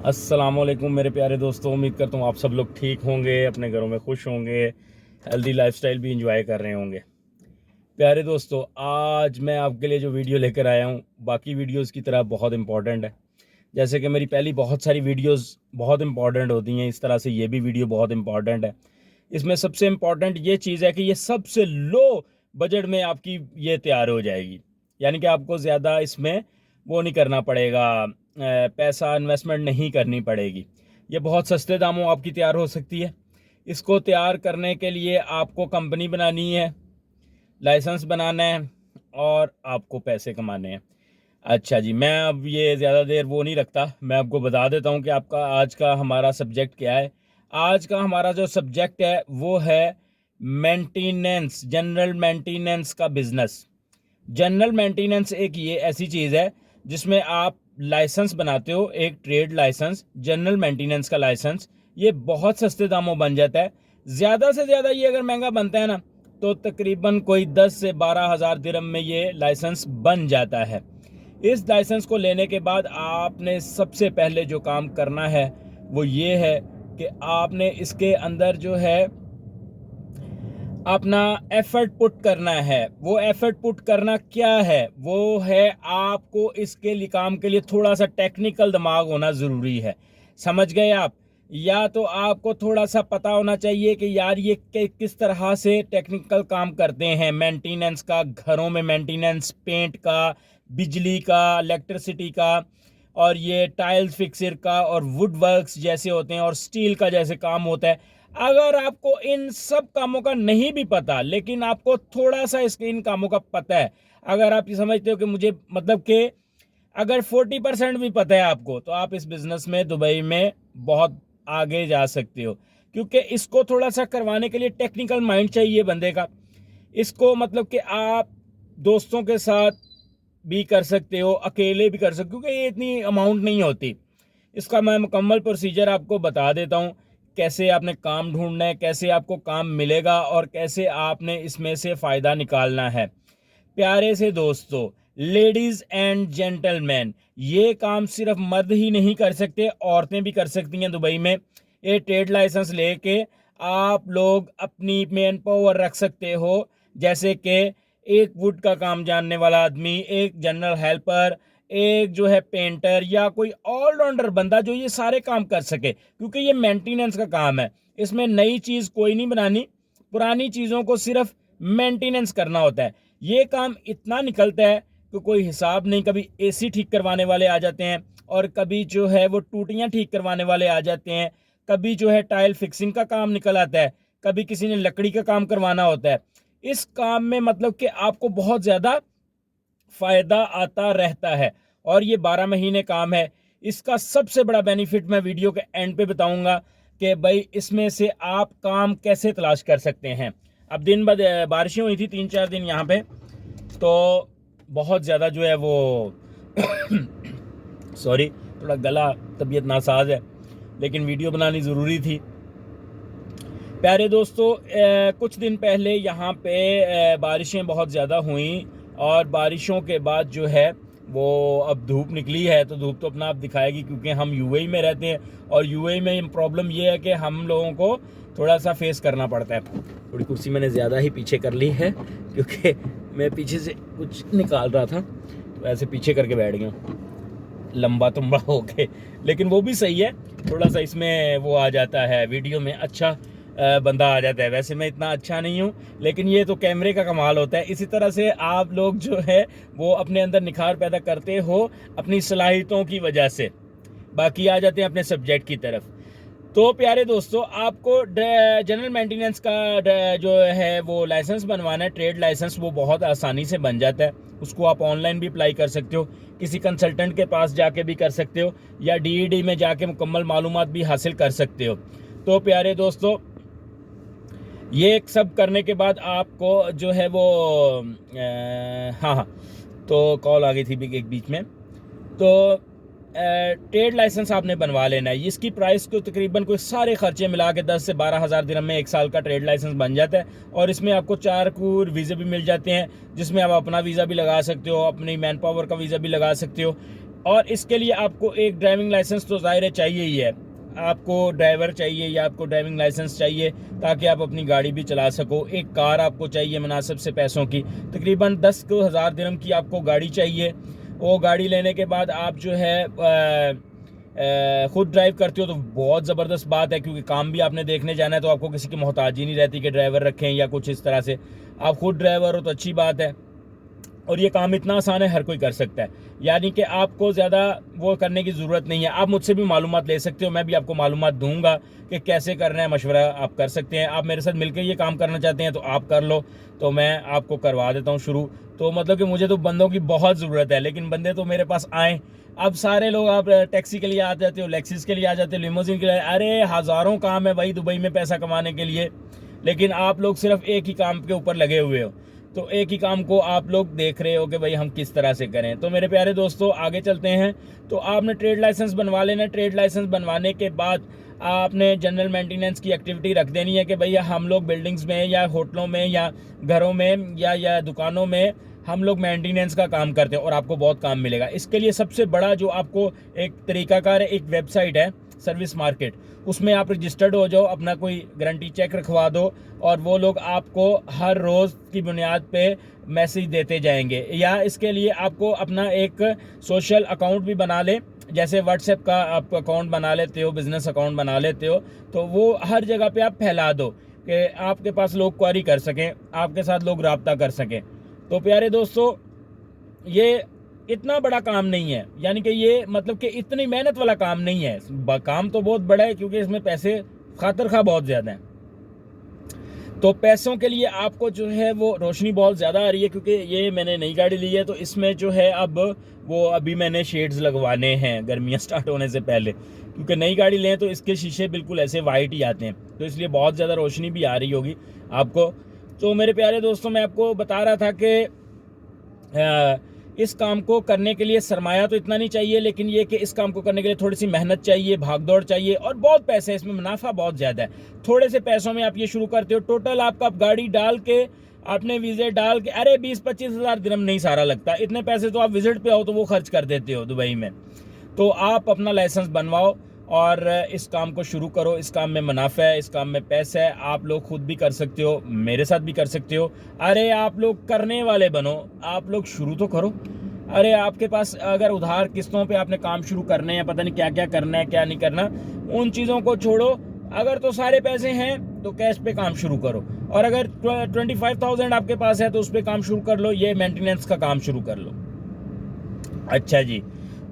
अस्सलामुअलैकुम मेरे प्यारे दोस्तों, उम्मीद करता हूँ आप सब लोग ठीक होंगे, अपने घरों में खुश होंगे, हेल्दी लाइफस्टाइल भी इंजॉय कर रहे होंगे। प्यारे दोस्तों, आज मैं आपके लिए जो वीडियो लेकर आया हूँ बाकी वीडियोस की तरह बहुत इंपॉर्टेंट है। जैसे कि मेरी पहली बहुत सारी वीडियोस बहुत इंपॉर्टेंट होती हैं, इस तरह से ये भी वीडियो बहुत इंपॉर्टेंट है। इसमें सबसे इम्पॉर्टेंट ये चीज़ है कि ये सबसे लो बजट में आपकी ये तैयार हो जाएगी। यानी कि आपको ज़्यादा इसमें वो नहीं करना पड़ेगा, पैसा इन्वेस्टमेंट नहीं करनी पड़ेगी। ये बहुत सस्ते दामों आपकी तैयार हो सकती है। इसको तैयार करने के लिए आपको कंपनी बनानी है, लाइसेंस बनाना है और आपको पैसे कमाने हैं। अच्छा जी, मैं अब ये ज़्यादा देर वो नहीं रखता, मैं आपको बता देता हूँ कि आपका आज का हमारा सब्जेक्ट क्या है। आज का हमारा जो सब्जेक्ट है वो है मेंटेनेंस, जनरल मेंटेनेंस का बिजनेस। जनरल मेंटेनेंस एक ये ऐसी चीज़ है जिसमें आप लाइसेंस बनाते हो, एक ट्रेड लाइसेंस, जनरल मेंटेनेंस का लाइसेंस। ये बहुत सस्ते दामों बन जाता है। ज़्यादा से ज़्यादा ये अगर महंगा बनता है ना तो तकरीबन कोई 10 से 12 हज़ार दिरहम में ये लाइसेंस बन जाता है। इस लाइसेंस को लेने के बाद आपने सबसे पहले जो काम करना है वो ये है कि आपने इसके अंदर जो है अपना एफर्ट पुट करना है। वो एफर्ट पुट करना क्या है? वो है आपको इसके लिए काम के लिए थोड़ा सा टेक्निकल दिमाग होना ज़रूरी है। समझ गए आप? या तो आपको थोड़ा सा पता होना चाहिए कि यार ये किस तरह से टेक्निकल काम करते हैं, मेंटेनेंस का, घरों में मेंटेनेंस, पेंट का, बिजली का, इलेक्ट्रिसिटी का, और ये टाइल्स फिक्सर का, और वुड वर्क्स जैसे होते हैं, और स्टील का जैसे काम होता है। अगर आपको इन सब कामों का नहीं भी पता लेकिन आपको थोड़ा सा इसके इन कामों का पता है, अगर आप ये समझते हो कि मुझे मतलब कि अगर 40% भी पता है आपको, तो आप इस बिजनेस में दुबई में बहुत आगे जा सकते हो। क्योंकि इसको थोड़ा सा करवाने के लिए टेक्निकल माइंड चाहिए बंदे का। इसको मतलब कि आप दोस्तों के साथ भी कर सकते हो, अकेले भी कर सकते हो, क्योंकि ये इतनी अमाउंट नहीं होती। इसका मैं मुकम्मल प्रोसीजर आपको बता देता हूँ, कैसे आपने काम ढूंढना है, कैसे आपको काम मिलेगा और कैसे आपने इसमें से फ़ायदा निकालना है। प्यारे से दोस्तों, लेडीज़ एंड जेंटलमैन, ये काम सिर्फ मर्द ही नहीं कर सकते, औरतें भी कर सकती हैं दुबई में। ये ट्रेड लाइसेंस लेके आप लोग अपनी मैन पावर रख सकते हो, जैसे कि एक वुड का काम जानने वाला आदमी, एक जनरल हेल्पर, एक जो है पेंटर, या कोई ऑलराउंडर बंदा जो ये सारे काम कर सके। क्योंकि ये मेंटेनेंस का काम है, इसमें नई चीज़ कोई नहीं बनानी, पुरानी चीज़ों को सिर्फ मेंटेनेंस करना होता है। ये काम इतना निकलता है कि कोई हिसाब नहीं। कभी एसी ठीक करवाने वाले आ जाते हैं, और कभी जो है वो टूटियाँ ठीक करवाने वाले आ जाते हैं, कभी जो है टाइल फिक्सिंग का काम निकल आता है, कभी किसी ने लकड़ी का काम करवाना होता है। इस काम में मतलब कि आपको बहुत ज़्यादा फ़ायदा आता रहता है, और ये 12 महीने काम है। इसका सबसे बड़ा बेनिफिट मैं वीडियो के एंड पे बताऊंगा कि भाई इसमें से आप काम कैसे तलाश कर सकते हैं। अब दिन बाद बारिशें हुई थी 3-4 दिन यहाँ पे, तो बहुत ज़्यादा जो है वो सॉरी, थोड़ा गला तबीयत नासाज है, लेकिन वीडियो बनानी ज़रूरी थी। प्यारे दोस्तों, कुछ दिन पहले यहाँ पे बारिशें बहुत ज़्यादा हुई, और बारिशों के बाद जो है वो अब धूप निकली है, तो धूप तो अपना आप दिखाएगी, क्योंकि हम यूएई में रहते हैं, और यूएई में प्रॉब्लम ये है कि हम लोगों को थोड़ा सा फेस करना पड़ता है। थोड़ी कुर्सी मैंने ज़्यादा ही पीछे कर ली है, क्योंकि मैं पीछे से कुछ निकाल रहा था, तो ऐसे पीछे करके बैठ गया लंबा तुम्बा होके। लेकिन वो भी सही है, थोड़ा सा इसमें वो आ जाता है, वीडियो में अच्छा बंदा आ जाता है। वैसे मैं इतना अच्छा नहीं हूँ, लेकिन ये तो कैमरे का कमाल होता है। इसी तरह से आप लोग जो है वो अपने अंदर निखार पैदा करते हो अपनी सलाहियतों की वजह से। बाकी आ जाते हैं अपने सब्जेक्ट की तरफ। तो प्यारे दोस्तों, आपको जनरल मेंटेनेंस का जो है वो लाइसेंस बनवाना है, ट्रेड लाइसेंस, वो बहुत आसानी से बन जाता है। उसको आप ऑनलाइन भी अप्लाई कर सकते हो, किसी कंसल्टेंट के पास जाके भी कर सकते हो, या डीईडी में जाके मुकम्मल मालूमात भी हासिल कर सकते हो। तो प्यारे दोस्तों, ये सब करने के बाद आपको जो है वो हाँ हाँ, तो कॉल आ गई थी एक बीच में। तो ट्रेड लाइसेंस आपने बनवा लेना है। इसकी प्राइस को तकरीबन कोई सारे खर्चे मिला के 10 से 12 हज़ार दिरहम में 1 साल का ट्रेड लाइसेंस बन जाता है। और इसमें आपको 4 कूर वीज़े भी मिल जाते हैं, जिसमें आप अपना वीज़ा भी लगा सकते हो, अपनी मैन पावर का वीज़ा भी लगा सकते हो। और इसके लिए आपको एक ड्राइविंग लाइसेंस तो ज़ाहिर चाहिए ही है, आपको ड्राइवर चाहिए या आपको ड्राइविंग लाइसेंस चाहिए ताकि आप अपनी गाड़ी भी चला सको। एक कार आपको चाहिए मुनासिब से पैसों की, तकरीबन 10,000 दिरहम की आपको गाड़ी चाहिए। वो गाड़ी लेने के बाद आप जो है खुद ड्राइव करते हो तो बहुत ज़बरदस्त बात है, क्योंकि काम भी आपने देखने जाना है तो आपको किसी की मोहताजी नहीं रहती कि ड्राइवर रखें या कुछ इस तरह से। आप खुद ड्राइवर हो तो अच्छी बात है, और ये काम इतना आसान है, हर कोई कर सकता है। यानी कि आपको ज़्यादा वो करने की ज़रूरत नहीं है। आप मुझसे भी मालूमात ले सकते हो, मैं भी आपको मालूमात दूंगा कि कैसे करना है, मशवरा आप कर सकते हैं। आप मेरे साथ मिलकर ये काम करना चाहते हैं तो आप कर लो, तो मैं आपको करवा देता हूँ शुरू। तो मतलब कि मुझे तो बंदों की बहुत ज़रूरत है, लेकिन बंदे तो मेरे पास आएँ। अब सारे लोग, आप टैक्सी के लिए आ जाते हो, लेक्सिस के लिए आ जाते हो, लिमोजिन के लिए, अरे हज़ारों काम है भाई दुबई में पैसा कमाने के लिए, लेकिन आप लोग सिर्फ एक ही काम के ऊपर लगे हुए हो। तो एक ही काम को आप लोग देख रहे हो कि भाई हम किस तरह से करें। तो मेरे प्यारे दोस्तों आगे चलते हैं। तो आपने ट्रेड लाइसेंस बनवा लेना। ट्रेड लाइसेंस बनवाने के बाद आपने जनरल मेंटेनेंस की एक्टिविटी रख देनी है कि भैया हम लोग बिल्डिंग्स में या होटलों में या घरों में या दुकानों में हम लोग मेंटेनेंस का काम करते हैं और आपको बहुत काम मिलेगा। इसके लिए सबसे बड़ा जो आपको एक तरीकाकार है, एक वेबसाइट है सर्विस मार्केट, उसमें आप रजिस्टर्ड हो जाओ, अपना कोई गारंटी चेक रखवा दो और वो लोग आपको हर रोज़ की बुनियाद पे मैसेज देते जाएंगे। या इसके लिए आपको अपना एक सोशल अकाउंट भी बना ले, जैसे व्हाट्सएप का आप अकाउंट बना लेते हो, बिजनेस अकाउंट बना लेते हो, तो वो हर जगह पे आप फैला दो कि आपके पास लोग क्वारी कर सकें, आपके साथ लोग रब्ता कर सकें। तो प्यारे दोस्तों ये इतना बड़ा काम नहीं है, यानी कि ये मतलब कि इतनी मेहनत वाला काम नहीं है। काम तो बहुत बड़ा है क्योंकि इसमें पैसे खातर खा बहुत ज़्यादा हैं। तो पैसों के लिए आपको जो है वो रोशनी बहुत ज़्यादा आ रही है, क्योंकि ये मैंने नई गाड़ी ली है, तो इसमें जो है अब वो अभी मैंने शेड्स लगवाने हैं गर्मियाँ स्टार्ट होने से पहले, क्योंकि नई गाड़ी लें तो इसके शीशे बिल्कुल ऐसे वाइट ही आते हैं, तो इसलिए बहुत ज़्यादा रोशनी भी आ रही होगी आपको। तो मेरे प्यारे दोस्तों मैं आपको बता रहा था कि इस काम को करने के लिए सरमाया तो इतना नहीं चाहिए, लेकिन ये कि इस काम को करने के लिए थोड़ी सी मेहनत चाहिए, भागदौड़ चाहिए और बहुत पैसे, इसमें मुनाफा बहुत ज़्यादा है। थोड़े से पैसों में आप ये शुरू करते हो। टोटल आपका गाड़ी डाल के, आपने विजिट डाल के, अरे 20-25 हज़ार दिरहम नहीं सारा लगता, इतने पैसे तो आप विजिट पे आओ तो वो खर्च कर देते हो दुबई में। तो आप अपना लाइसेंस बनवाओ और इस काम को शुरू करो। इस काम में मुनाफा है, इस काम में पैसा है, आप लोग खुद भी कर सकते हो, मेरे साथ भी कर सकते हो। अरे आप लोग करने वाले बनो, आप लोग शुरू तो करो। अरे आपके पास अगर उधार किस्तों पे आपने काम शुरू करने हैं, पता नहीं क्या क्या करना है क्या नहीं करना, उन चीज़ों को छोड़ो। अगर तो सारे पैसे हैं तो कैश पे काम शुरू करो, और अगर 25,000 आपके पास है तो उस पर काम शुरू कर लो, ये मेंटेनेंस का काम शुरू कर लो। अच्छा जी,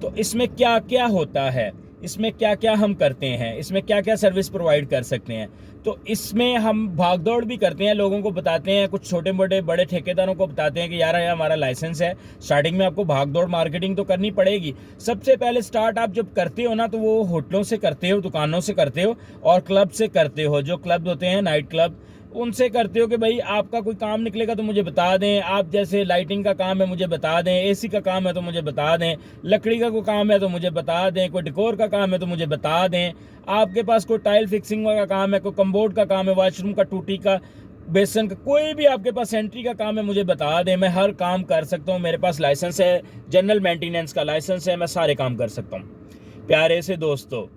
तो इसमें क्या क्या होता है, इसमें क्या क्या हम करते हैं, इसमें क्या क्या सर्विस प्रोवाइड कर सकते हैं। तो इसमें हम भागदौड़ भी करते हैं, लोगों को बताते हैं, कुछ छोटे मोटे बड़े ठेकेदारों को बताते हैं कि यार हमारा लाइसेंस है। स्टार्टिंग में आपको भागदौड़ मार्केटिंग तो करनी पड़ेगी। सबसे पहले स्टार्ट आप जब करते हो ना, तो वो होटलों से करते हो, दुकानों से करते हो और क्लब से करते हो। जो क्लब होते हैं नाइट क्लब, उनसे करते हो कि भाई आपका कोई काम निकलेगा तो मुझे बता दें। आप जैसे लाइटिंग का काम है मुझे बता दें, एसी का काम है तो मुझे बता दें, लकड़ी का कोई काम है तो मुझे बता दें, कोई डेकोर का काम है तो मुझे बता दें, आपके पास कोई टाइल फिक्सिंग का काम है, कोई कम्बोर्ड का काम है, वॉशरूम का, टूटी का, बेसन का, कोई भी आपके पास सेंट्री का काम है मुझे बता दें। मैं हर काम कर सकता हूँ, मेरे पास लाइसेंस है, जनरल मेंटेनेंस का लाइसेंस है, मैं सारे काम कर सकता हूँ। प्यारे से दोस्तों,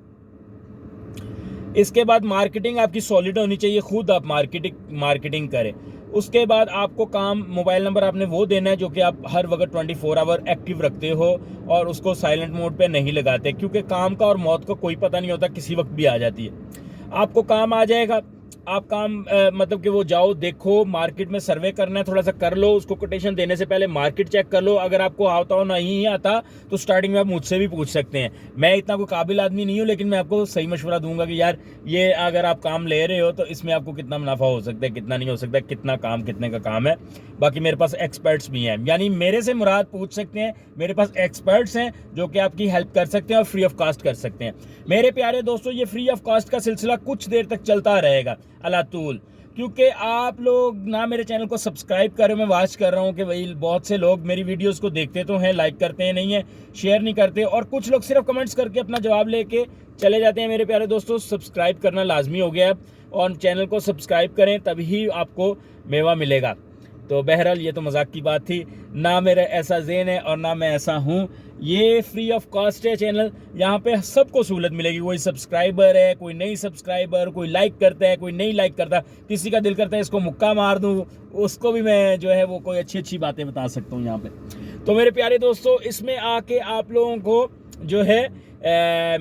इसके बाद मार्केटिंग आपकी सॉलिड होनी चाहिए, खुद आप मार्केटिंग करें। उसके बाद आपको काम, मोबाइल नंबर आपने वो देना है जो कि आप हर वक्त 24 आवर एक्टिव रखते हो और उसको साइलेंट मोड पे नहीं लगाते, क्योंकि काम का और मौत का कोई पता नहीं होता, किसी वक्त भी आ जाती है। आपको काम आ जाएगा, आप काम मतलब कि वो जाओ, देखो, मार्केट में सर्वे करना है, थोड़ा सा कर लो। उसको कोटेशन देने से पहले मार्केट चेक कर लो। अगर आपको आता हो नहीं आता तो स्टार्टिंग में आप मुझसे भी पूछ सकते हैं। मैं इतना कोई काबिल आदमी नहीं हूँ, लेकिन मैं आपको सही मशवरा दूंगा कि यार ये अगर आप काम ले रहे हो तो इसमें आपको कितना मुनाफा हो सकता है, कितना नहीं हो सकता, कितना काम, कितने का काम है। बाकी मेरे पास एक्सपर्ट्स भी हैं, यानी मेरे से मुराद पूछ सकते हैं, मेरे पास एक्सपर्ट्स हैं जो कि आपकी हेल्प कर सकते हैं और फ्री ऑफ कॉस्ट कर सकते हैं। मेरे प्यारे दोस्तों, ये फ्री ऑफ कॉस्ट का सिलसिला कुछ देर तक चलता रहेगा अलातूल, क्योंकि आप लोग ना मेरे चैनल को सब्सक्राइब कर रहे हो। मैं वाच कर रहा हूँ कि भाई बहुत से लोग मेरी वीडियोस को देखते तो हैं, लाइक करते हैं नहीं है, शेयर नहीं करते, और कुछ लोग सिर्फ कमेंट्स करके अपना जवाब लेके चले जाते हैं। मेरे प्यारे दोस्तों, सब्सक्राइब करना लाजमी हो गया है और चैनल को सब्सक्राइब करें, तभी आपको मेवा मिलेगा। तो बहरहाल ये तो मजाक की बात थी, ना मेरा ऐसा ज़हन है और ना मैं ऐसा हूँ, ये फ्री ऑफ कॉस्ट है चैनल। यहाँ पे सबको सहूलत मिलेगी। कोई सब्सक्राइबर है, कोई नहीं सब्सक्राइबर, कोई लाइक करता है, कोई नहीं लाइक करता, किसी का दिल करता है इसको मुक्का मार दूँ, उसको भी मैं जो है वो कोई अच्छी अच्छी बातें बता सकता हूँ यहाँ पे। तो मेरे प्यारे दोस्तों, इसमें आके आप लोगों को जो है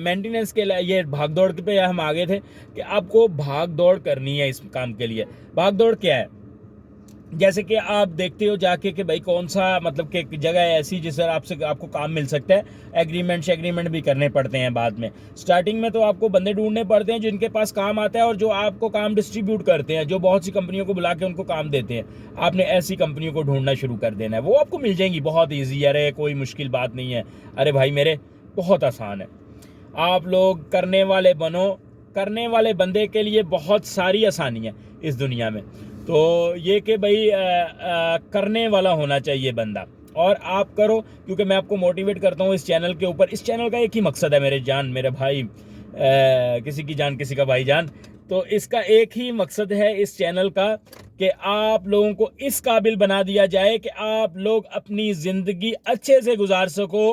मेंटेनेंस के लिए ये भाग दौड़ पे हम आगे थे कि आपको भाग दौड़ करनी है इस काम के लिए। भाग दौड़ क्या है? जैसे कि आप देखते हो जाके कि भाई कौन सा मतलब कि जगह है ऐसी जिससे आपको काम मिल सकता है। एग्रीमेंट भी करने पड़ते हैं बाद में। स्टार्टिंग में तो आपको बंदे ढूंढने पड़ते हैं जिनके पास काम आता है और जो आपको काम डिस्ट्रीब्यूट करते हैं, जो बहुत सी कंपनियों को बुला के उनको काम देते हैं। आपने ऐसी कंपनियों को ढूंढना शुरू कर देना है, वो आपको मिल जाएंगी, बहुत ईजी है। अरे कोई मुश्किल बात नहीं है, अरे भाई मेरे बहुत आसान है। आप लोग करने वाले बनो, करने वाले बंदे के लिए बहुत सारी आसानी है इस दुनिया में। तो ये कि भाई करने वाला होना चाहिए बंदा, और आप करो, क्योंकि मैं आपको मोटिवेट करता हूँ इस चैनल के ऊपर। इस चैनल का एक ही मकसद है मेरे जान, मेरे भाई, किसी की जान किसी का भाई जान। तो इसका एक ही मकसद है इस चैनल का कि आप लोगों को इस काबिल बना दिया जाए कि आप लोग अपनी ज़िंदगी अच्छे से गुजार सको।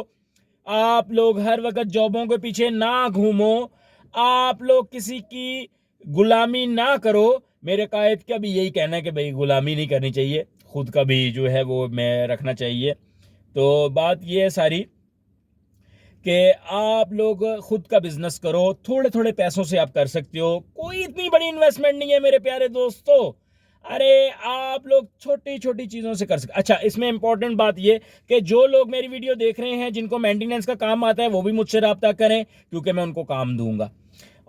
आप लोग हर वक्त जॉबों के पीछे ना घूमो, आप लोग किसी की गुलामी ना करो। मेरे कायद का भी यही कहना है कि भाई गुलामी नहीं करनी चाहिए, खुद का भी जो है वो मैं रखना चाहिए। तो बात ये है सारी कि आप लोग खुद का बिजनेस करो, थोड़े थोड़े पैसों से आप कर सकते हो। कोई इतनी बड़ी इन्वेस्टमेंट नहीं है मेरे प्यारे दोस्तों। अरे आप लोग छोटी छोटी चीज़ों से कर सकते। अच्छा, इसमें इंपॉर्टेंट बात ये कि जो लोग मेरी वीडियो देख रहे हैं जिनको मेंटेनेंस का काम आता है वो भी मुझसे रब्ता करें, क्योंकि मैं उनको काम दूंगा।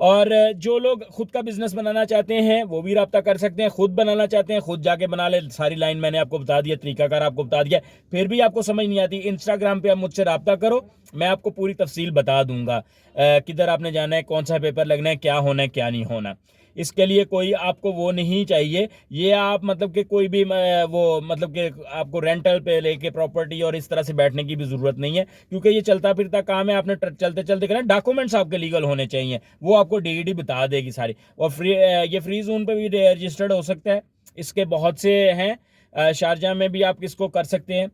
और जो लोग खुद का बिजनेस बनाना चाहते हैं वो भी रब्ता कर सकते हैं। खुद बनाना चाहते हैं खुद जाके बना ले। सारी लाइन मैंने आपको बता दिया, तरीकाकार आपको बता दिया। फिर भी आपको समझ नहीं आती, इंस्टाग्राम पे आप मुझसे रब्ता करो, मैं आपको पूरी तफसील बता दूंगा किधर आपने जाना है, कौन सा पेपर लगना है, क्या होना है क्या नहीं होना। इसके लिए कोई आपको वो नहीं चाहिए। ये आप मतलब कि कोई भी वो मतलब कि आपको रेंटल पे लेके प्रॉपर्टी और इस तरह से बैठने की भी ज़रूरत नहीं है, क्योंकि ये चलता फिरता काम है। आपने चलते चलते करना, डॉक्यूमेंट्स आपके लीगल होने चाहिए, वो आपको डीडी बता देगी सारी। और ये फ्री जोन पे भी रजिस्टर्ड हो सकता है। इसके बहुत से हैं, शारजा में भी आप इसको कर सकते हैं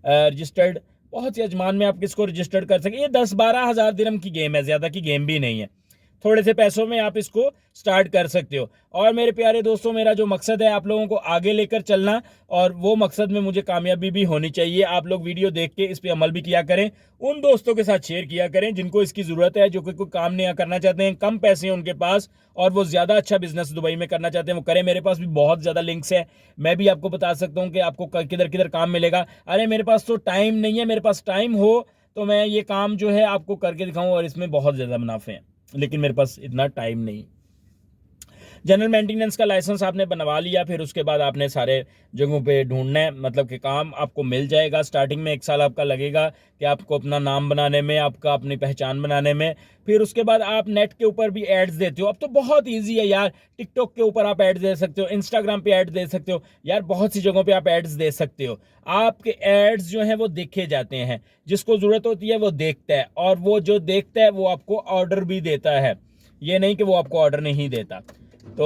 रजिस्टर्ड, बहुत सी अजमान में आप इसको रजिस्टर्ड कर सकते हैं। ये 10-12 हज़ार दिरहम की गेम है, ज़्यादा की गेम भी नहीं है। थोड़े से पैसों में आप इसको स्टार्ट कर सकते हो। और मेरे प्यारे दोस्तों, मेरा जो मकसद है आप लोगों को आगे लेकर चलना, और वो मकसद में मुझे कामयाबी भी होनी चाहिए। आप लोग वीडियो देख के इस पे अमल भी किया करें, उन दोस्तों के साथ शेयर किया करें जिनको इसकी ज़रूरत है, जो कोई काम नहीं करना चाहते हैं, कम पैसे हैं उनके पास और वो ज़्यादा अच्छा बिजनेस दुबई में करना चाहते हैं, वो करें। मेरे पास भी बहुत ज़्यादा लिंक्स है, मैं भी आपको बता सकता हूँ कि आपको किधर किधर काम मिलेगा। अरे मेरे पास तो टाइम नहीं है, मेरे पास टाइम हो तो मैं ये काम जो है आपको करके दिखाऊँ, और इसमें बहुत ज़्यादा मुनाफे हैं, लेकिन मेरे पास इतना टाइम नहीं। जनरल मेंटेनेंस का लाइसेंस आपने बनवा लिया, फिर उसके बाद आपने सारे जगहों पे ढूंढना है, मतलब कि काम आपको मिल जाएगा। स्टार्टिंग में 1 साल आपका लगेगा कि आपको अपना नाम बनाने में, आपका अपनी पहचान बनाने में। फिर उसके बाद आप नेट के ऊपर भी एड्स देते हो। अब तो बहुत ईजी है यार, टिकटॉक के ऊपर आप एड्स दे सकते हो, इंस्टाग्राम पे एड्स दे सकते हो यार, बहुत सी जगहों पे आप एड्स दे सकते हो। आपके एड्स जो हैं वो देखे जाते हैं, जिसको ज़रूरत होती है वो देखता है, और वो जो देखता है वो आपको ऑर्डर भी देता है। ये नहीं कि वो आपको ऑर्डर नहीं देता। तो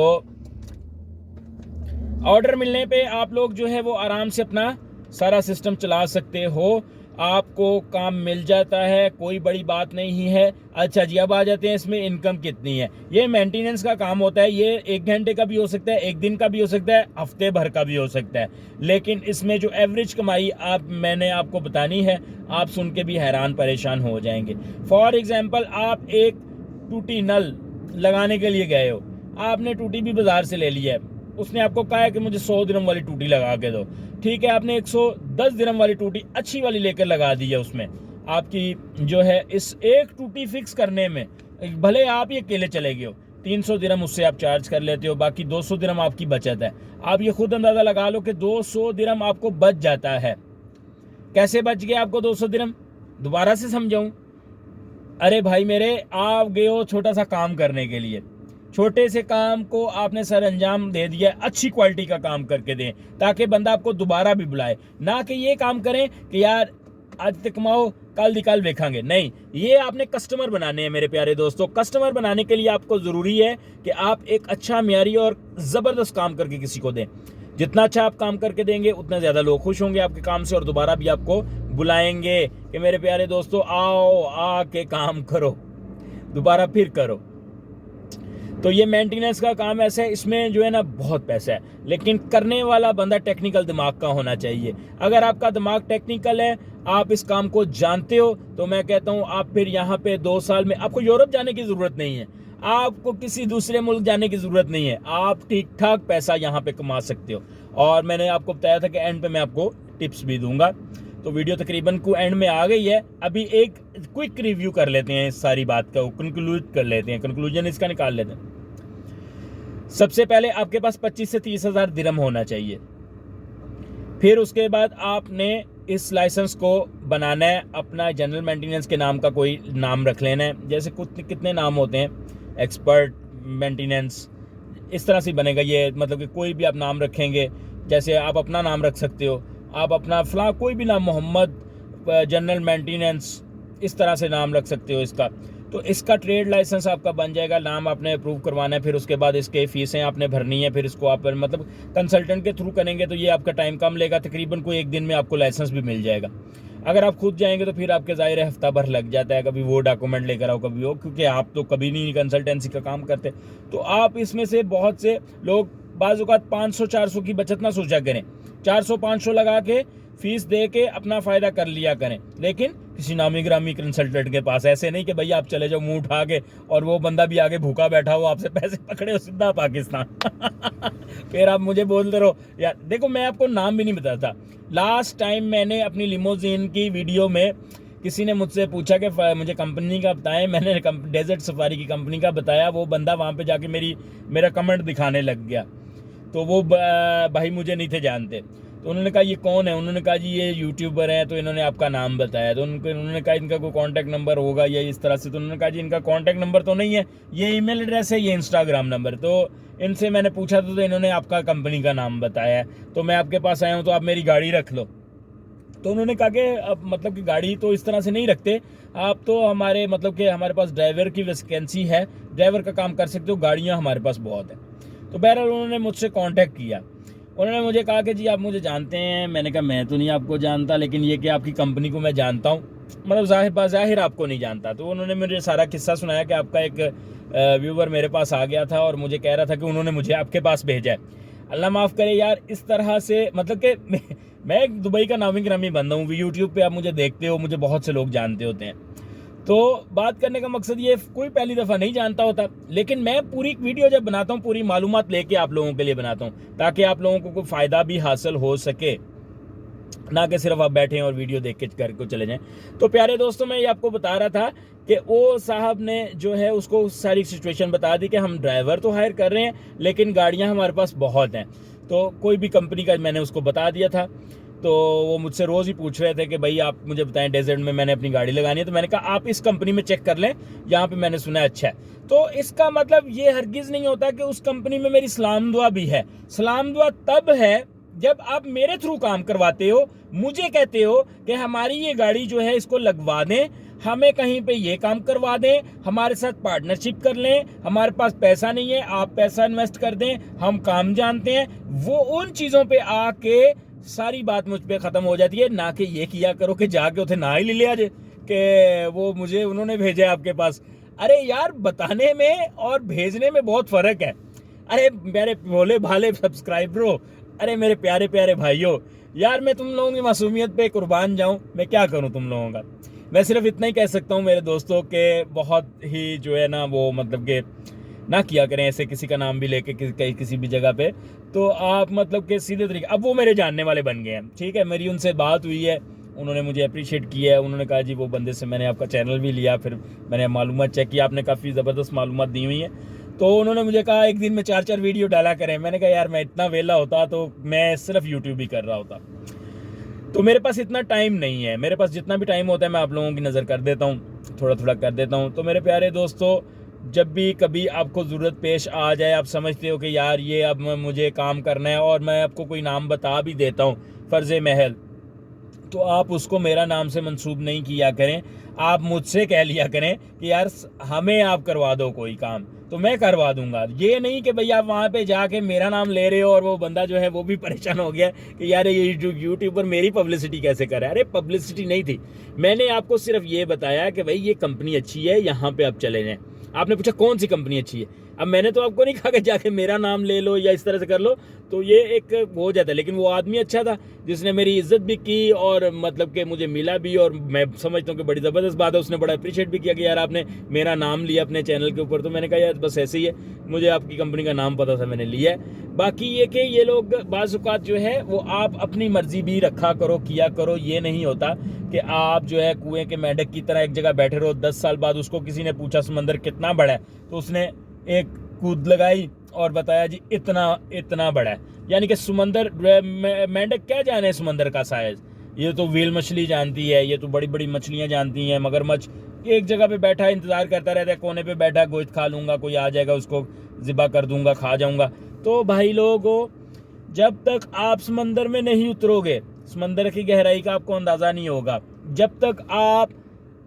ऑर्डर मिलने पे आप लोग जो है वो आराम से अपना सारा सिस्टम चला सकते हो, आपको काम मिल जाता है, कोई बड़ी बात नहीं है। अच्छा जी, अब आ जाते हैं इसमें इनकम कितनी है। ये मेंटेनेंस का काम होता है, ये 1 घंटे का भी हो सकता है, 1 दिन का भी हो सकता है, हफ्ते भर का भी हो सकता है, लेकिन इसमें जो एवरेज कमाई मैंने आपको बतानी है, आप सुन के भी हैरान परेशान हो जाएंगे। फॉर एग्जाम्पल, आप एक टूटी नल लगाने के लिए गए हो, आपने टूटी भी बाजार से ले लिया है, उसने आपको कहा है कि मुझे 100 दिरहम वाली टूटी लगा के दो। ठीक है, आपने 110 दिरहम वाली टूटी अच्छी वाली लेकर लगा दी है। उसमें आपकी जो है इस एक टूटी फिक्स करने में, भले आप ये अकेले चले गए हो, 300 दिरहम उससे आप चार्ज कर लेते हो, बाकी 200 दिरहम आपकी बचत है। आप ये खुद अंदाज़ा लगा लो कि 200 दिरहम आपको बच जाता है। कैसे बच गया आपको 200 दिरहम, दोबारा से समझाऊं। अरे भाई मेरे, आप गए हो छोटा सा काम करने के लिए, छोटे से काम को आपने सर अंजाम दे दिया, अच्छी क्वालिटी का काम करके दें ताकि बंदा आपको दोबारा भी बुलाए। ना कि ये काम करें कि यार आज तक कमाओ कल निकाल देखेंगे, नहीं, ये आपने कस्टमर बनाने हैं मेरे प्यारे दोस्तों। कस्टमर बनाने के लिए आपको ज़रूरी है कि आप एक अच्छा, म्यारी और ज़बरदस्त काम करके किसी को दें। जितना अच्छा आप काम करके देंगे उतना ज़्यादा लोग खुश होंगे आपके काम से और दोबारा भी आपको बुलाएंगे कि मेरे प्यारे दोस्तों आओ आके काम करो, दोबारा फिर करो। तो ये मेंटेनेंस का काम ऐसा है, इसमें जो है ना बहुत पैसा है, लेकिन करने वाला बंदा टेक्निकल दिमाग का होना चाहिए। अगर आपका दिमाग टेक्निकल है, आप इस काम को जानते हो, तो मैं कहता हूँ आप फिर यहाँ पे 2 साल में आपको यूरोप जाने की ज़रूरत नहीं है, आपको किसी दूसरे मुल्क जाने की ज़रूरत नहीं है, आप ठीक ठाक पैसा यहाँ पे कमा सकते हो। और मैंने आपको बताया था कि एंड पे मैं आपको टिप्स भी दूंगा। तो वीडियो तकरीबन को एंड में आ गई है, अभी एक क्विक रिव्यू कर लेते हैं इस सारी बात का, कंक्लूड कर लेते हैं, कंक्लूजन इसका निकाल लेते हैं। सबसे पहले आपके पास 25 से 30 हज़ार दिरहम होना चाहिए। फिर उसके बाद आपने इस लाइसेंस को बनाना है, अपना जनरल मेंटेनेंस के नाम का कोई नाम रख लेना है, जैसे कुछ कितने नाम होते हैं, एक्सपर्ट मेंटेनेंस, इस तरह से बनेगा ये, मतलब कि कोई भी आप नाम रखेंगे, जैसे आप अपना नाम रख सकते हो, आप अपना फला कोई भी नाम, मोहम्मद जनरल मेंटेनेंस, इस तरह से नाम रख सकते हो इसका। तो इसका ट्रेड लाइसेंस आपका बन जाएगा, नाम आपने अप्रूव करवाना है, फिर उसके बाद इसके फीसें आपने भरनी है, फिर इसको आप मतलब कंसल्टेंट के थ्रू करेंगे तो ये आपका टाइम कम लेगा, तकरीबन कोई 1 दिन में आपको लाइसेंस भी मिल जाएगा। अगर आप खुद जाएंगे तो फिर आपके ज़ाहिर है हफ्ता भर लग जाता है, कभी वो डॉक्यूमेंट लेकर आओ, कभी वो, क्योंकि आप तो कभी नहीं कंसल्टेंसी का काम करते। तो आप इसमें से बहुत से लोग बाज़ औक़ात 500-400 की बचत ना सोचा करें, 400-500 लगा के फीस दे के अपना फ़ायदा कर लिया करें, लेकिन किसी नामी ग्रामी कंसल्टेंट के पास। ऐसे नहीं कि भैया आप चले जाओ मुंह उठा के और वो बंदा भी आगे भूखा बैठा हो, आपसे पैसे पकड़े हो सीधा पाकिस्तान फिर आप मुझे बोलते रहो यार। देखो मैं आपको नाम भी नहीं बताता। लास्ट टाइम मैंने अपनी लिमोजीन की वीडियो में किसी ने मुझसे पूछा कि मुझे कंपनी का बताएं, मैंने डेजर्ट सफारी की कंपनी का बताया, वो बंदा वहाँ पे जाके मेरा कमेंट दिखाने लग गया। तो वो भाई मुझे नहीं थे जानते, तो उन्होंने कहा ये कौन है, उन्होंने कहा जी ये यूट्यूबर हैं, तो इन्होंने आपका नाम बताया। तो उन्होंने कहा इनका कोई कांटेक्ट नंबर होगा या इस तरह से, तो उन्होंने कहा जी इनका कांटेक्ट नंबर तो नहीं है, ये ईमेल एड्रेस है, ये इंस्टाग्राम नंबर। तो इनसे मैंने पूछा तो इन्होंने आपका कंपनी का नाम बताया है, तो मैं आपके पास आया हूँ, तो आप मेरी गाड़ी रख लो। तो उन्होंने कहा कि अब मतलब कि गाड़ी तो इस तरह से नहीं रखते आप, तो हमारे मतलब कि हमारे पास ड्राइवर की वैकेंसी है, ड्राइवर का काम कर सकते हो, गाड़ियाँ हमारे पास बहुत है। तो बहरहाल उन्होंने मुझसे कांटेक्ट किया, उन्होंने मुझे कहा कि जी आप मुझे जानते हैं। मैंने कहा मैं तो नहीं आपको जानता, लेकिन ये कि आपकी कंपनी को मैं जानता हूँ, मतलब ज़ाहिर आपको नहीं जानता। तो उन्होंने मुझे सारा किस्सा सुनाया कि आपका एक व्यूवर मेरे पास आ गया था और मुझे कह रहा था कि उन्होंने मुझे आपके पास भेजा है। अल्लाह माफ़ करे यार, इस तरह से मतलब कि मैं एक दुबई का नामी ग्रामी बंदा हूँ, यूट्यूब पर आप मुझे देखते हो, मुझे बहुत से लोग जानते होते हैं। तो बात करने का मकसद ये, कोई पहली दफ़ा नहीं जानता होता, लेकिन मैं पूरी वीडियो जब बनाता हूँ पूरी मालूमात लेके आप लोगों के लिए बनाता हूँ, ताकि आप लोगों को कोई फ़ायदा भी हासिल हो सके, ना कि सिर्फ आप बैठें और वीडियो देख के घर को चले जाएं। तो प्यारे दोस्तों, मैं ये आपको बता रहा था कि ओ साहब ने जो है उसको सारी सिचुएशन बता दी कि हम ड्राइवर तो हायर कर रहे हैं, लेकिन गाड़ियाँ हमारे पास बहुत हैं। तो कोई भी कंपनी का मैंने उसको बता दिया था। तो वो मुझसे रोज़ ही पूछ रहे थे कि भाई आप मुझे बताएं, डेजर्ट में मैंने अपनी गाड़ी लगानी है। तो मैंने कहा आप इस कंपनी में चेक कर लें, यहाँ पे मैंने सुना है अच्छा है। तो इसका मतलब ये हरगिज़ नहीं होता कि उस कंपनी में मेरी सलाम दुआ भी है। सलाम दुआ तब है जब आप मेरे थ्रू काम करवाते हो, मुझे कहते हो कि हमारी ये गाड़ी जो है इसको लगवा दें, हमें कहीं पे ये काम करवा दें, हमारे साथ पार्टनरशिप कर लें, हमारे पास पैसा नहीं है, आप पैसा इन्वेस्ट कर दें, हम काम जानते हैं। वो उन चीज़ों पे आके सारी बात मुझ पे ख़त्म हो जाती है, ना कि ये किया करो कि जाके उसे ना ही ले लिया जाए कि वो मुझे उन्होंने भेजा है आपके पास। अरे यार, बताने में और भेजने में बहुत फ़र्क है। अरे मेरे भोले भाले सब्सक्राइबरों, अरे मेरे प्यारे प्यारे भाइयों, यार मैं तुम लोगों की मासूमियत पे कुर्बान जाऊं, मैं क्या करूं तुम लोगों का। मैं सिर्फ इतना ही कह सकता हूं मेरे दोस्तों के बहुत ही जो है ना वो मतलब कि ना किया करें ऐसे किसी का नाम भी लेके किसी भी जगह पे। तो आप मतलब कि सीधे तरीके, अब वो मेरे जानने वाले बन गए हैं, ठीक है, मेरी उनसे बात हुई है, उन्होंने मुझे अप्रिशिएट किया है, उन्होंने कहा जी वो बंदे से मैंने आपका चैनल भी लिया, फिर मैंने मालूमात चेक किया, आपने काफ़ी ज़बरदस्त मालूमात दी हुई है। तो उन्होंने मुझे कहा एक दिन में 4-4 वीडियो डाला करें। मैंने कहा यार मैं इतना वेला होता तो मैं सिर्फ यूट्यूब ही कर रहा होता, तो मेरे पास इतना टाइम नहीं है। मेरे पास जितना भी टाइम होता है मैं आप लोगों की नज़र कर देता हूँ, थोड़ा थोड़ा कर देता हूँ। तो मेरे प्यारे दोस्तों, जब भी कभी आपको ज़रूरत पेश आ जाए, आप समझते हो कि यार ये अब मुझे काम करना है और मैं आपको कोई नाम बता भी देता हूँ फ़र्ज़ महल, तो आप उसको मेरा नाम से मंसूब नहीं किया करें, आप मुझसे कह लिया करें कि यार हमें आप करवा दो कोई काम, तो मैं करवा दूंगा। ये नहीं कि भैया आप वहाँ पे जाके मेरा नाम ले रहे हो और वो बंदा जो है वो भी परेशान हो गया कि यार ये यूट्यूबर मेरी पब्लिसिटी कैसे करे। अरे पब्लिसिटी नहीं थी, मैंने आपको सिर्फ ये बताया कि भाई ये कंपनी अच्छी है, यहाँ पे आप चले जाएं। आपने पूछा कौन सी कंपनी अच्छी है, अब मैंने तो आपको नहीं कहा कि जाके मेरा नाम ले लो या इस तरह से कर लो, तो ये एक हो जाता है। लेकिन वो आदमी अच्छा था जिसने मेरी इज्जत भी की और मतलब कि मुझे मिला भी, और मैं समझता हूँ कि बड़ी ज़बरदस्त बात है। उसने बड़ा अप्रिशिएट भी किया कि यार आपने मेरा नाम लिया अपने चैनल के ऊपर। तो मैंने कहा यार बस ऐसे ही है, मुझे आपकी कंपनी का नाम पता था, मैंने लिया है। बाकी ये कि ये लोग बाज़ औक़ात जो है वो आप अपनी मर्जी भी रखा करो, किया करो। ये नहीं होता कि आप जो है कुएं के मेंढक की तरह एक जगह बैठे रहो। 10 साल बाद उसको किसी ने पूछा समंदर कितना बड़ा है, तो उसने एक कूद लगाई और बताया जी इतना बड़ा है। यानी कि समंदर, मेंढक क्या जाने समंदर का साइज, ये तो व्हेल मछली जानती है, ये तो बड़ी बड़ी मछलियां जानती हैं। मगरमच्छ एक जगह पे बैठा इंतजार करता रहता है, कोने पे बैठा, गोश्त खा लूंगा, कोई आ जाएगा उसको ज़िबा कर दूंगा, खा जाऊंगा। तो भाई लोगों, जब तक आप समंदर में नहीं उतरोगे, समंदर की गहराई का आपको अंदाज़ा नहीं होगा। जब तक आप,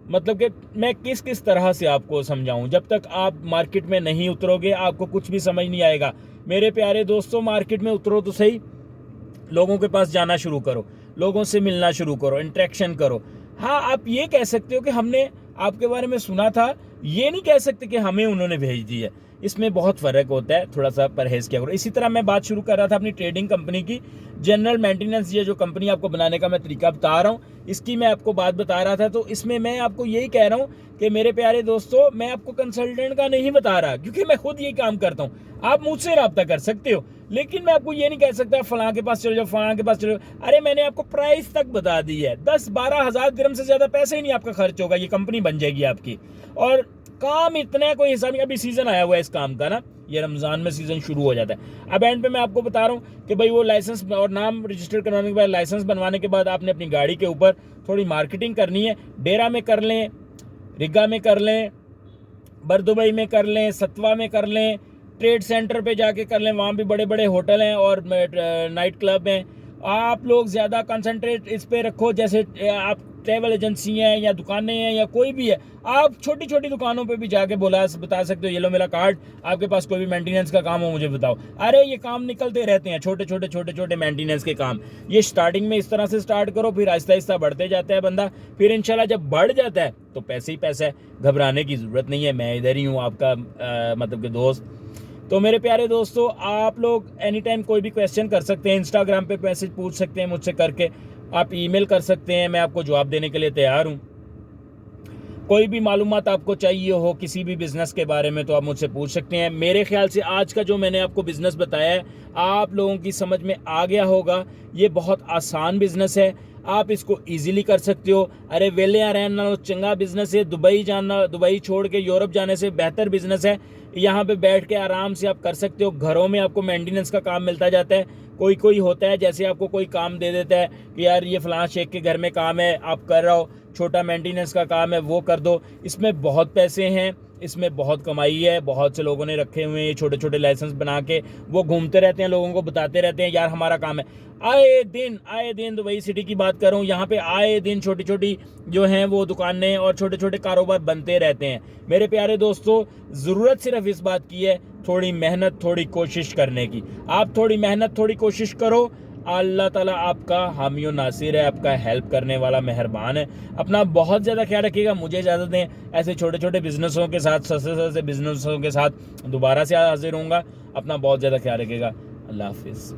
मतलब कि मैं किस तरह से आपको समझाऊं, जब तक आप मार्केट में नहीं उतरोगे आपको कुछ भी समझ नहीं आएगा। मेरे प्यारे दोस्तों, मार्केट में उतरो तो सही, लोगों के पास जाना शुरू करो, लोगों से मिलना शुरू करो, इंटरेक्शन करो। हाँ, आप ये कह सकते हो कि हमने आपके बारे में सुना था, ये नहीं कह सकते कि हमें उन्होंने भेज दी है। इसमें बहुत फ़र्क होता है, थोड़ा सा परहेज़ किया करो। इसी तरह मैं बात शुरू कर रहा था अपनी ट्रेडिंग कंपनी की, जनरल मेंटेनेंस, ये जो कंपनी आपको बनाने का मैं तरीका बता रहा हूँ, इसकी मैं आपको बात बता रहा था। तो इसमें मैं आपको यही कह रहा हूँ कि मेरे प्यारे दोस्तों, मैं आपको कंसल्टेंट का नहीं बता रहा, क्योंकि मैं खुद यही काम करता हूँ। आप मुझसे रब्ता कर सकते हो, लेकिन मैं आपको ये नहीं कह सकता फलां के पास चले जाओ, फलां के पास चले जाओ। अरे मैंने आपको प्राइस तक बता दी है, 10-12 हज़ार दिरहम से ज़्यादा पैसे ही नहीं आपका खर्च होगा, ये कंपनी बन जाएगी आपकी। और काम इतना है, कोई हिसाब नहीं। अभी सीज़न आया हुआ है इस काम का ना, ये रमज़ान में सीज़न शुरू हो जाता है। अब एंड पे मैं आपको बता रहा हूँ कि भाई वो लाइसेंस और नाम रजिस्टर करवाने के बाद, लाइसेंस बनवाने के बाद आपने अपनी गाड़ी के ऊपर थोड़ी मार्केटिंग करनी है। डेरा में कर लें, रिगा में कर लें, बरदुबई में कर लें, सतवा में कर लें, ट्रेड सेंटर पे जाके कर लें, वहाँ भी बड़े बड़े होटल हैं और नाइट क्लब हैं। आप लोग ज़्यादा कंसंट्रेट इस पे रखो, जैसे आप ट्रैवल एजेंसी हैं या दुकानें हैं या कोई भी है, आप छोटी छोटी दुकानों पे भी जाके बता सकते हो, ये लो मेरा कार्ड, आपके पास कोई भी मेंटेनेंस का काम हो मुझे बताओ। अरे ये काम निकलते रहते हैं, छोटे छोटे मेंटेनेंस के काम। ये स्टार्टिंग में इस तरह से स्टार्ट करो, फिर आहिस्ता आहिस्ता बढ़ते जाता है बंदा, फिर इंशाल्लाह जब बढ़ जाता है तो पैसे ही पैसा है, घबराने की ज़रूरत नहीं है। मैं इधर ही हूँ आपका मतलब कि दोस्त। तो मेरे प्यारे दोस्तों, आप लोग एनी टाइम कोई भी क्वेश्चन कर सकते हैं, इंस्टाग्राम पे मैसेज पूछ सकते हैं मुझसे करके, आप ईमेल कर सकते हैं, मैं आपको जवाब देने के लिए तैयार हूँ। कोई भी मालूमात आपको चाहिए हो किसी भी बिज़नेस के बारे में तो आप मुझसे पूछ सकते हैं। मेरे ख्याल से आज का जो मैंने आपको बिज़नेस बताया है, आप लोगों की समझ में आ गया होगा। ये बहुत आसान बिज़नेस है, आप इसको इजीली कर सकते हो। अरे वेले रहना चंगा बिज़नेस है, दुबई जाना, दुबई छोड़ के यूरोप जाने से बेहतर बिज़नेस है। यहाँ पे बैठ के आराम से आप कर सकते हो। घरों में आपको मेंटेनेंस का काम मिलता जाता है। कोई होता है जैसे आपको कोई काम दे देता है कि यार ये फलां शेख के घर में काम है, आप कर रहे हो, छोटा मेंटेनेंस का काम है, वो कर दो। इसमें बहुत पैसे हैं, इसमें बहुत कमाई है। बहुत से लोगों ने रखे हुए हैं छोटे छोटे लाइसेंस बना के, वो घूमते रहते हैं, लोगों को बताते रहते हैं यार हमारा काम है। आए दिन दुबई सिटी की बात कर रहा हूँ, यहाँ पे आए दिन छोटी छोटी जो हैं वो दुकानें और छोटे छोटे कारोबार बनते रहते हैं। मेरे प्यारे दोस्तों, ज़रूरत सिर्फ इस बात की है, थोड़ी मेहनत, थोड़ी कोशिश करने की। आप थोड़ी मेहनत, थोड़ी कोशिश करो, अल्लाह ताला आपका हामी और नासिर है, आपका हेल्प करने वाला मेहरबान है। अपना बहुत ज़्यादा ख्याल रखिएगा। मुझे इजाज़त दें, ऐसे छोटे छोटे बिजनेसों के साथ, सस्ते बिजनेसों के साथ दोबारा से हाजिर होऊंगा। अपना बहुत ज़्यादा ख्याल रखिएगा। अल्लाह हाफिज़।